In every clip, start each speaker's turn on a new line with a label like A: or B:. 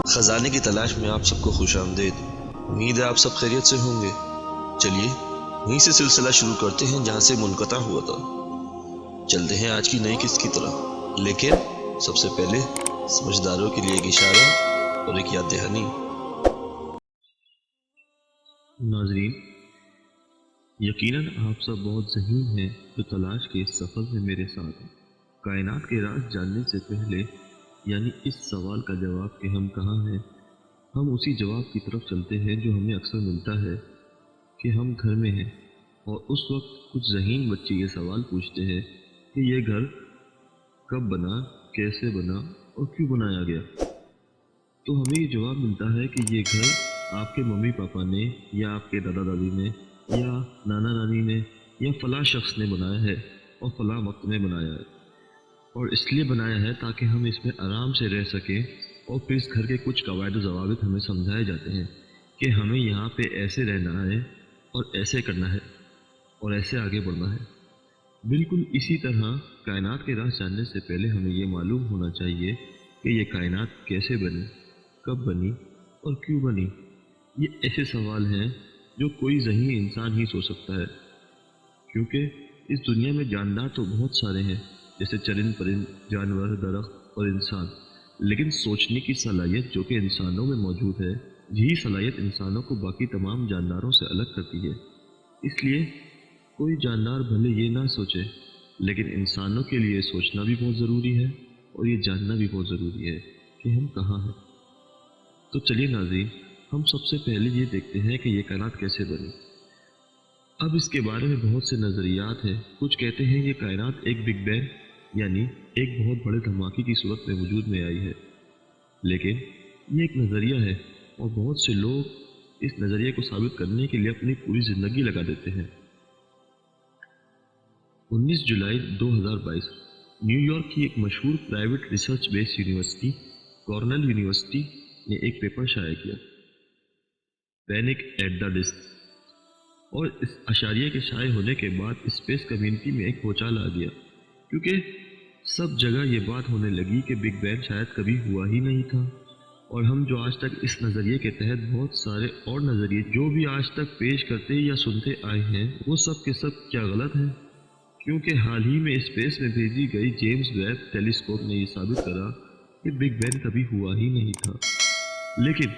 A: خزانے کی تلاش میں آپ سب کو خوش آمدید۔ امید ہے آپ سب خیریت سے ہوں گے۔ چلیے وہیں سے سلسلہ شروع کرتے ہیں جہاں سے منقطع ہوا تھا۔ چلتے ہیں آج کی نئی قسط کی طرح، لیکن سب سے پہلے سمجھداروں کے لیے ایک اشارہ اور ایک یاد دہانی۔
B: ناظرین، یقیناً آپ سب بہت ذہین ہیں جو تلاش کے اس سفر میں میرے ساتھ ہیں۔ کائنات کے راز جاننے سے پہلے، یعنی اس سوال کا جواب کہ ہم کہاں ہیں، ہم اسی جواب کی طرف چلتے ہیں جو ہمیں اکثر ملتا ہے کہ ہم گھر میں ہیں۔ اور اس وقت کچھ ذہین بچے یہ سوال پوچھتے ہیں کہ یہ گھر کب بنا، کیسے بنا اور کیوں بنایا گیا؟ تو ہمیں یہ جواب ملتا ہے کہ یہ گھر آپ کے ممی پاپا نے، یا آپ کے دادا دادی نے، یا نانا نانی نے، یا فلاں شخص نے بنایا ہے اور فلاں وقت میں بنایا ہے، اور اس لیے بنایا ہے تاکہ ہم اس میں آرام سے رہ سکیں۔ اور پھر اس گھر کے کچھ قواعد و ضوابط ہمیں سمجھائے جاتے ہیں کہ ہمیں یہاں پہ ایسے رہنا ہے اور ایسے کرنا ہے اور ایسے آگے بڑھنا ہے۔ بالکل اسی طرح کائنات کے راز جاننے سے پہلے ہمیں یہ معلوم ہونا چاہیے کہ یہ کائنات کیسے بنی، کب بنی اور کیوں بنی۔ یہ ایسے سوال ہیں جو کوئی ذہین انسان ہی سوچ سکتا ہے، کیونکہ اس دنیا میں جاندار تو بہت سارے ہیں، جیسے چرند پرند، جانور، درخت اور انسان، لیکن سوچنے کی صلاحیت جو کہ انسانوں میں موجود ہے، یہی صلاحیت انسانوں کو باقی تمام جانداروں سے الگ کرتی ہے۔ اس لیے کوئی جاندار بھلے یہ نہ سوچے، لیکن انسانوں کے لیے سوچنا بھی بہت ضروری ہے اور یہ جاننا بھی بہت ضروری ہے کہ ہم کہاں ہیں۔ تو چلیے ناظرین، ہم سب سے پہلے یہ دیکھتے ہیں کہ یہ کائنات کیسے بنی۔ اب اس کے بارے میں بہت سے نظریات ہیں۔ کچھ کہتے ہیں یہ کائنات ایک بگ بینگ، یعنی ایک بہت بڑے دھماکے کی صورت میں وجود میں آئی ہے، لیکن یہ ایک نظریہ ہے اور بہت سے لوگ اس نظریے کو ثابت کرنے کے لیے اپنی پوری زندگی لگا دیتے ہیں۔ 19 جولائی 2022 نیو یارک کی ایک مشہور پرائیویٹ ریسرچ بیس یونیورسٹی، کارنل یونیورسٹی نے ایک پیپر شائع کیا، پینک ایٹ دا ڈسک، اور اس اشاریے کے شائع ہونے کے بعد اسپیس کمیونٹی میں ایک بھونچال آ گیا، کیونکہ سب جگہ یہ بات ہونے لگی کہ بگ بینگ شاید کبھی ہوا ہی نہیں تھا۔ اور ہم جو آج تک اس نظریے کے تحت بہت سارے اور نظریے جو بھی آج تک پیش کرتے یا سنتے آئے ہیں، وہ سب کے سب کیا غلط ہیں، کیونکہ حال ہی میں اسپیس میں بھیجی گئی جیمز ویب ٹیلیسکوپ نے یہ ثابت کرا کہ بگ بینگ کبھی ہوا ہی نہیں تھا۔ لیکن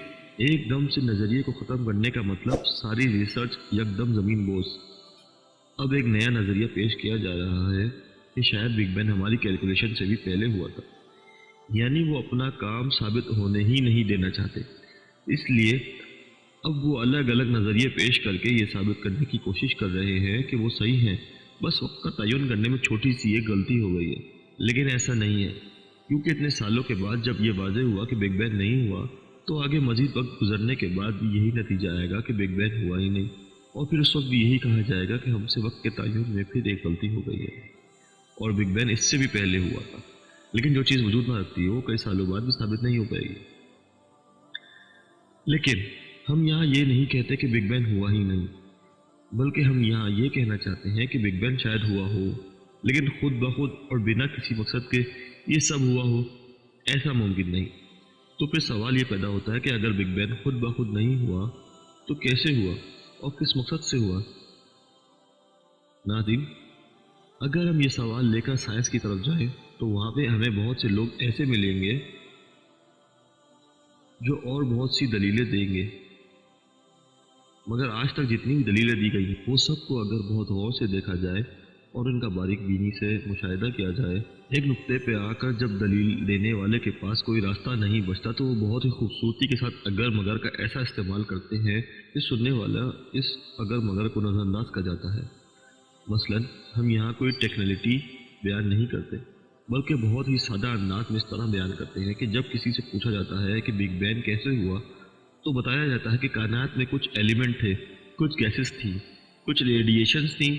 B: ایک دم سے نظریے کو ختم کرنے کا مطلب ساری ریسرچ یکدم زمین بوس۔ اب ایک نیا نظریہ پیش کیا جا رہا ہے کہ شاید بگ بینگ ہماری کیلکولیشن سے بھی پہلے ہوا تھا، یعنی وہ اپنا کام ثابت ہونے ہی نہیں دینا چاہتے، اس لیے اب وہ الگ الگ نظریے پیش کر کے یہ ثابت کرنے کی کوشش کر رہے ہیں کہ وہ صحیح ہیں، بس وقت کا تعین کرنے میں چھوٹی سی ایک غلطی ہو گئی ہے۔ لیکن ایسا نہیں ہے، کیونکہ اتنے سالوں کے بعد جب یہ واضح ہوا کہ بگ بینگ نہیں ہوا، تو آگے مزید وقت گزرنے کے بعد بھی یہی نتیجہ آئے گا کہ بگ بینگ ہوا ہی نہیں، اور پھر اس وقت بھی یہی کہا جائے گا کہ ہم سے وقت کے تعین میں پھر ایک غلطی ہو گئی ہے اور بگ بینگ اس سے بھی پہلے ہوا تھا۔ لیکن جو چیز وجود میں رکھتی ہے وہ کئی سالوں بعد بھی ثابت نہیں ہو پائے گی۔ لیکن ہم یہاں یہ نہیں کہتے کہ بگ بینگ ہوا ہی نہیں، بلکہ ہم یہاں یہ کہنا چاہتے ہیں کہ بگ بینگ شاید ہوا ہو، لیکن خود بخود اور بنا کسی مقصد کے یہ سب ہوا ہو، ایسا ممکن نہیں۔ تو پھر سوال یہ پیدا ہوتا ہے کہ اگر بگ بینگ خود بخود نہیں ہوا تو کیسے ہوا اور کس مقصد سے ہوا؟ ناظرین، اگر ہم یہ سوال لے کر سائنس کی طرف جائیں تو وہاں پہ ہمیں بہت سے لوگ ایسے ملیں گے جو اور بہت سی دلیلیں دیں گے، مگر آج تک جتنی بھی دلیلیں دی گئی ہیں وہ سب کو اگر بہت غور سے دیکھا جائے اور ان کا باریک بینی سے مشاہدہ کیا جائے، ایک نقطے پہ آ کر جب دلیل دینے والے کے پاس کوئی راستہ نہیں بچتا تو وہ بہت ہی خوبصورتی کے ساتھ اگر مگر کا ایسا استعمال کرتے ہیں کہ سننے والا اس اگر مگر کو نظر انداز کر جاتا ہے۔ مثلاً ہم یہاں کوئی ٹیکنالٹی بیان نہیں کرتے، بلکہ بہت ہی سادہ انداز میں اس طرح بیان کرتے ہیں کہ جب کسی سے پوچھا جاتا ہے کہ بگ بینگ کیسے ہوا، تو بتایا جاتا ہے کہ کائنات میں کچھ ایلیمنٹ تھے، کچھ گیسز تھیں، کچھ ریڈیشنز تھیں،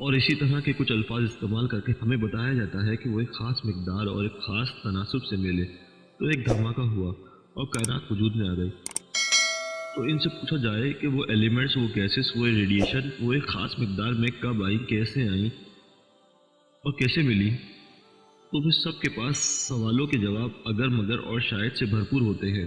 B: اور اسی طرح کے کچھ الفاظ استعمال کر کے ہمیں بتایا جاتا ہے کہ وہ ایک خاص مقدار اور ایک خاص تناسب سے ملے تو ایک دھماکہ ہوا اور کائنات وجود میں آ گئی۔ تو ان سے پوچھا جائے کہ وہ ایلیمنٹس، وہ گیسز، وہ ریڈیشن وہ ایک خاص مقدار میں کب آئیں، کیسے آئیں اور کیسے ملی، تو پھر سب کے پاس سوالوں کے جواب اگر مگر اور شاید سے بھرپور ہوتے ہیں۔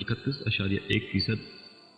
B: 31.1%,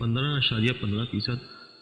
B: 15.15%,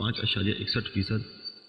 B: 5.61%,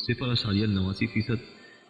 B: 0.89%,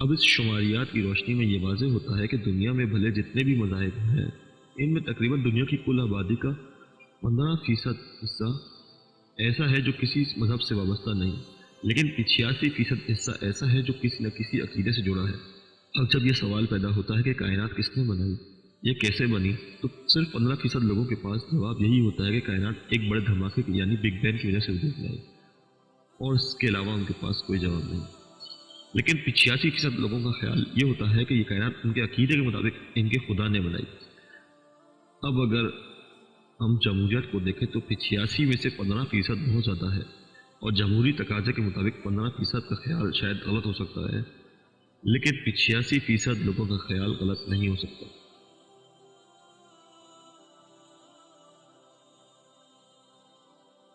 B: اب اس شماریات کی روشنی میں یہ واضح ہوتا ہے کہ دنیا میں بھلے جتنے بھی مذاہب ہیں، ان میں تقریباً دنیا کی کل آبادی کا 15% حصہ ایسا ہے جو کسی مذہب سے وابستہ نہیں، لیکن 85% حصہ ایسا ہے جو کسی نہ کسی عقیدے سے جڑا ہے۔ اب جب یہ سوال پیدا ہوتا ہے کہ کائنات کس نے بنائی، یہ کیسے بنی، تو صرف 15% لوگوں کے پاس جواب یہی ہوتا ہے کہ کائنات ایک بڑے دھماکے کی یعنی بگ بینگ کی وجہ سے وجود میں آئی، اور اس کے علاوہ ان کے پاس کوئی جواب نہیں۔ لیکن 85% لوگوں کا خیال یہ ہوتا ہے کہ یہ کائنات ان کے عقیدے کے مطابق ان کے خدا نے بنائی۔ اب اگر ہم جمہوریت کو دیکھیں تو 85 میں سے 15% بہت زیادہ ہے، اور جمہوری تقاضے کے مطابق 15% کا خیال شاید غلط ہو سکتا ہے، لیکن 85% لوگوں کا خیال غلط نہیں ہو سکتا۔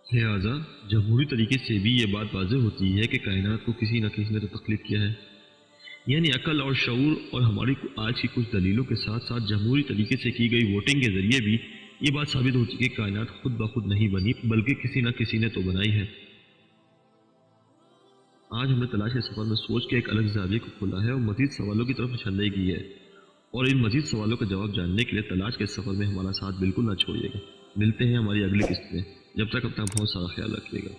B: لہٰذا جمہوری طریقے سے بھی یہ بات واضح ہوتی ہے کہ کائنات کو کسی نہ کسی نے تو تخلیق کیا ہے، یعنی عقل اور شعور اور ہماری آج کی کچھ دلیلوں کے ساتھ ساتھ جمہوری طریقے سے کی گئی ووٹنگ کے ذریعے بھی یہ بات ثابت ہوتی ہے کہ کائنات خود بخود نہیں بنی، بلکہ کسی نہ کسی نے تو بنائی ہے۔ آج ہم نے تلاش کے سفر میں سوچ کے ایک الگ زاویے کو کھولا ہے اور مزید سوالوں کی طرف نشاندہی کی ہے، اور ان مزید سوالوں کا جواب جاننے کے لیے تلاش کے سفر میں ہمارا ساتھ بالکل نہ چھوڑیے گا۔ ملتے ہیں ہماری اگلی قسط میں، جب تک اپنا بہت سارا خیال رکھیے گا۔